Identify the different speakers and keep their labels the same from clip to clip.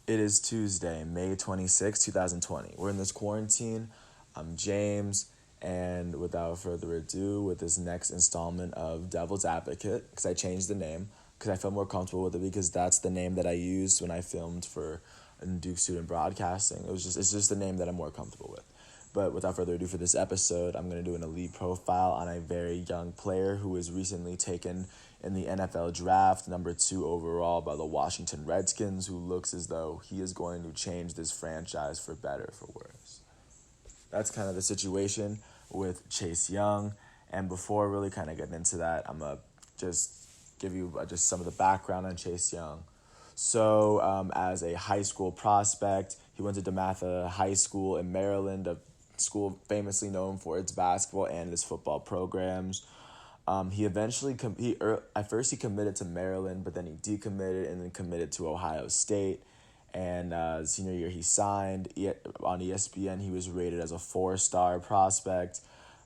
Speaker 1: It is Tuesday, May 26, 2020. We're in this quarantine. I'm James, and without further ado, with this next installment of Devil's Advocate, because I changed the name, because I feel more comfortable with it, because that's the name that I used when I filmed for Duke Student Broadcasting. It's just the name that I'm more comfortable with. But without further ado, for this episode, I'm going to do an elite profile on a very young player who was recently taken in the NFL draft, number 2 overall by the Washington Redskins, who looks as though he is going to change this franchise for better or for worse. That's kind of the situation with Chase Young. And before really kind of getting into that, I'm going to just give you just some of the background on Chase Young. So as a high school prospect, he went to DeMatha High School in Maryland, a school famously known for its basketball and its football programs. He eventually, at first he committed to Maryland, but then he decommitted and then committed to Ohio State. And senior year he signed. On ESPN, he was rated as a 4-star prospect.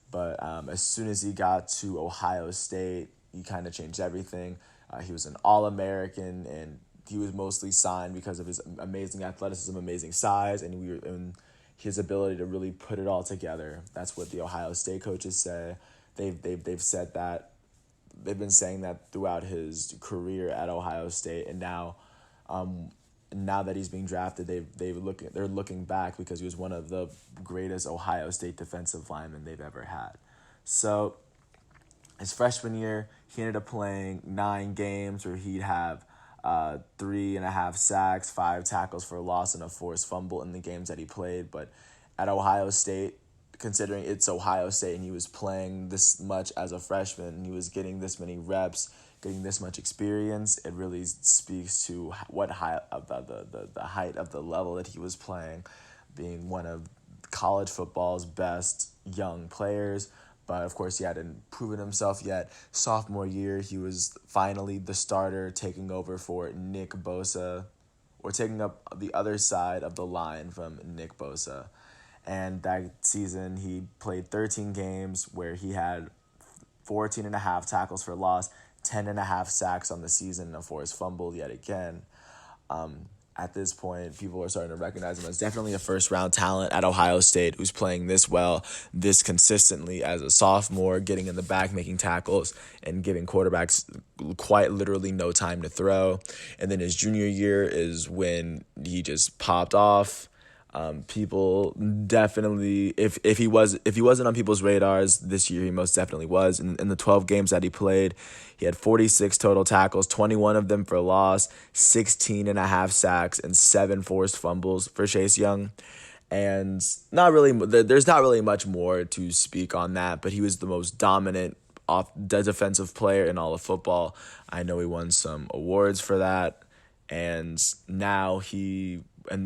Speaker 1: But as soon as he got to Ohio State, he kind of changed everything. He was an All-American, and he was mostly signed because of his amazing athleticism, amazing size, and his ability to really put it all together. That's what the Ohio State coaches say. They've said that. They've been saying that throughout his career at Ohio State, and now that he's being drafted, they're looking back because he was one of the greatest Ohio State defensive linemen they've ever had. So his freshman year, he ended up playing 9 games where he'd have 3.5 sacks, 5 tackles for a loss, and a forced fumble in the games that he played. But at Ohio State, considering it's Ohio State and he was playing this much as a freshman and he was getting this many reps, getting this much experience, it really speaks to what the height of the level that he was playing, being one of college football's best young players. But of course, he hadn't proven himself yet. Sophomore year, he was finally the starter, taking over for Nick Bosa, or taking up the other side of the line from Nick Bosa. And that season, he played 13 games where he had 14.5 tackles for loss, 10.5 sacks on the season, and a forced fumble yet again. At this point, people are starting to recognize him as definitely a first-round talent at Ohio State who's playing this well, this consistently as a sophomore, getting in the back, making tackles, and giving quarterbacks quite literally no time to throw. And then his junior year is when he just popped off. People definitely, if he wasn't on people's radars this year, he most definitely was. In the 12 games that he played, he had 46 total tackles, 21 of them for loss, 16.5 sacks, and 7 forced fumbles for Chase Young. And there's not really much more to speak on that, but he was the most dominant defensive player in all of football. I know he won some awards for that. And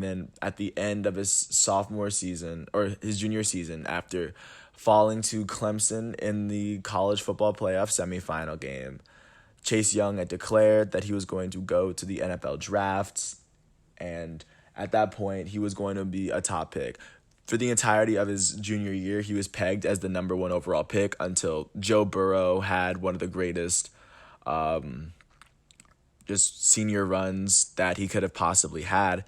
Speaker 1: then at the end of his sophomore season, or his junior season, after falling to Clemson in the college football playoff semifinal game, Chase Young had declared that he was going to go to the NFL drafts. And at that point, he was going to be a top pick. For the entirety of his junior year, he was pegged as the number 1 overall pick until Joe Burrow had one of the greatest just senior runs that he could have possibly had.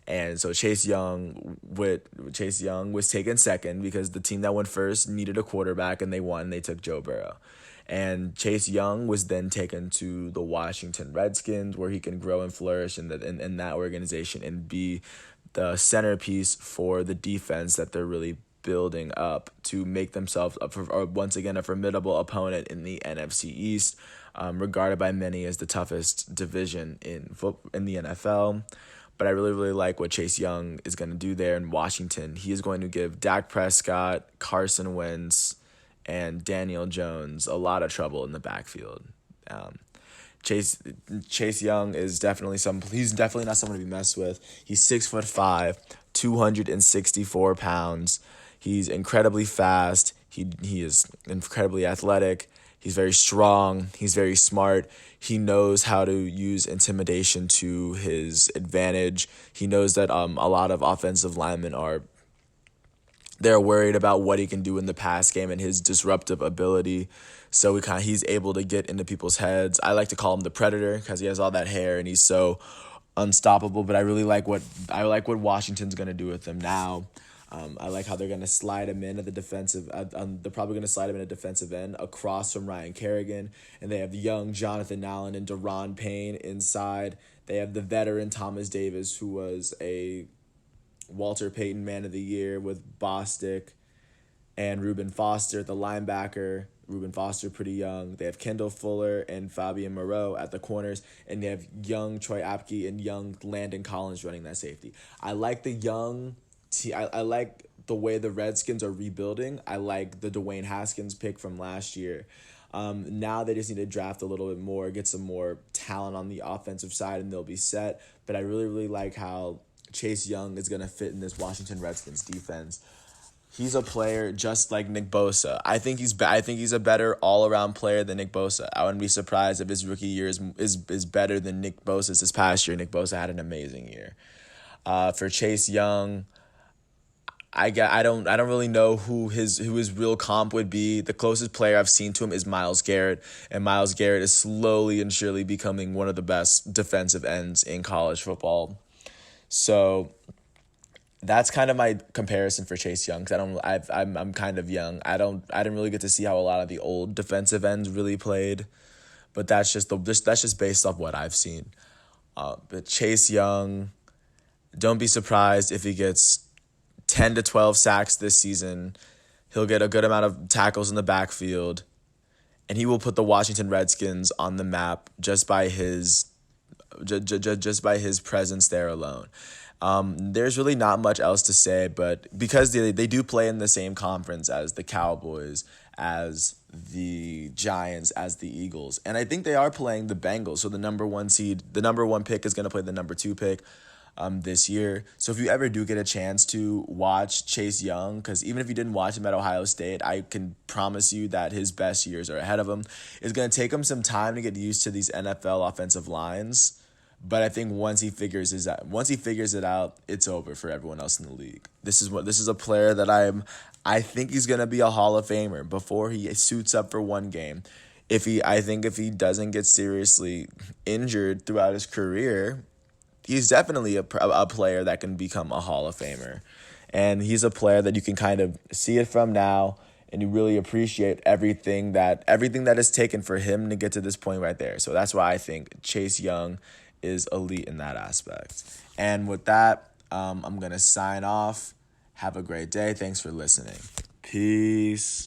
Speaker 1: And so Chase Young was taken second because the team that went first needed a quarterback and they won. They took Joe Burrow. And Chase Young was then taken to the Washington Redskins, where he can grow and flourish in that organization and be the centerpiece for the defense that they're really building up to make themselves once again a formidable opponent in the NFC East, regarded by many as the toughest division in the NFL. But I really, really like what Chase Young is going to do there in Washington. He is going to give Dak Prescott, Carson Wentz, and Daniel Jones a lot of trouble in the backfield. Chase Young is he's definitely not someone to be messed with. He's 6'5", 264 pounds. He's incredibly fast. He is incredibly athletic. He's very strong. He's very smart. He knows how to use intimidation to his advantage. He knows that a lot of offensive linemen they're worried about what he can do in the pass game and his disruptive ability. So he's able to get into people's heads. I like to call him the Predator because he has all that hair and he's so unstoppable, but I like what Washington's gonna do with him now. I like how they're gonna slide him in at the defensive. They're probably gonna slide him in at defensive end across from Ryan Kerrigan, and they have the young Jonathan Allen and Deron Payne inside. They have the veteran Thomas Davis, who was a Walter Payton Man of the Year with Bostic, and Reuben Foster at the linebacker. Reuben Foster pretty young. They have Kendall Fuller and Fabian Moreau at the corners, and they have young Troy Apke and young Landon Collins running that safety. I like the young. I like the way the Redskins are rebuilding. I like the Dwayne Haskins pick from last year. Now they just need to draft a little bit more, get some more talent on the offensive side, and they'll be set. But I really, really like how Chase Young is going to fit in this Washington Redskins defense. He's a player just like Nick Bosa. I think he's a better all-around player than Nick Bosa. I wouldn't be surprised if his rookie year is better than Nick Bosa's this past year. Nick Bosa had an amazing year. For Chase Young, I don't really know who his real comp would be. The closest player I've seen to him is Myles Garrett, and Myles Garrett is slowly and surely becoming one of the best defensive ends in college football. So that's kind of my comparison for Chase Young. Cause I'm kind of young. I didn't really get to see how a lot of the old defensive ends really played, but that's just based off what I've seen. But Chase Young, don't be surprised if he gets 10 to 12 sacks this season. He'll get a good amount of tackles in the backfield, and he will put the Washington Redskins on the map just by his presence there alone. There's really not much else to say, but because they do play in the same conference as the Cowboys, as the Giants, as the Eagles, and I think they are playing the Bengals. So the number one pick is going to play the number 2 pick this year. So if you ever do get a chance to watch Chase Young, because even if you didn't watch him at Ohio State, I can promise you that his best years are ahead of him. It's going to take him some time to get used to these NFL offensive lines. But I think once he figures it out, it's over for everyone else in the league. This is a player that I think he's gonna be a Hall of Famer before he suits up for one game. If he doesn't get seriously injured throughout his career, he's definitely a player that can become a Hall of Famer. And he's a player that you can kind of see it from now, and you really appreciate everything that is taken for him to get to this point right there. So that's why I think Chase Young is elite in that aspect. And with that, I'm going to sign off. Have a great day. Thanks for listening. Peace.